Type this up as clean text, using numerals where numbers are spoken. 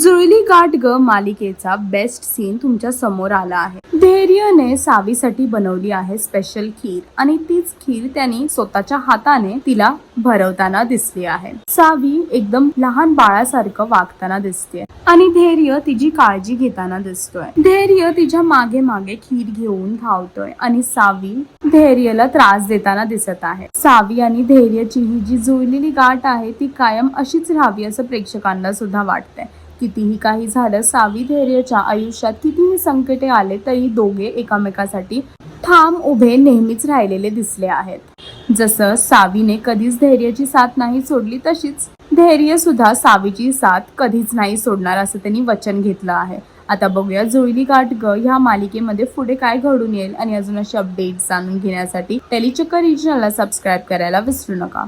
जुळली गाठ ग मालिकेचा बेस्ट सीन तुमच्या समोर आला आहे। धैर्यने सावीसाठी बनवली आहे स्पेशल खीर आणि तीच खीर त्यांनी स्वतःच्या हाताने तिला भरवताना दिसली आहे। सावी एकदम लहान बाळासारखं वागताना दिसते आणि धैर्य तिची काळजी घेताना दिसतोय। धैर्य तिच्या मागे मागे खीर घेऊन धावतोय आणि सावी धैर्यला त्रास देताना दिसत आहे। सावी आणि धैर्यची ही जी जुळलेली गाठ आहे ती कायम अशीच राहावी असं प्रेक्षकांना सुद्धा वाटतंय। कितीही काही झालं, सावी धैर्यच्या आयुष्यात कितीही संकटे आले तरी दोघे एकमेकांसाठी ठाम उभे नेहमीच राहिलेले दिसले आहेत। जसं सावीने कधीच धैर्याची साथ नाही सोडली, तशीच धैर्य सुद्धा सावीची साथ कधीच नाही सोडणार असं त्यांनी वचन घेतलं आहे। आता बघूया जुळली गाठ ग ह्या मालिकेमध्ये पुढे काय घडून येईल आणि अजून असे अपडेट्स जाणून घेण्यासाठी टेलीचक्कर रिजनला सबस्क्राईब करायला विसरू नका।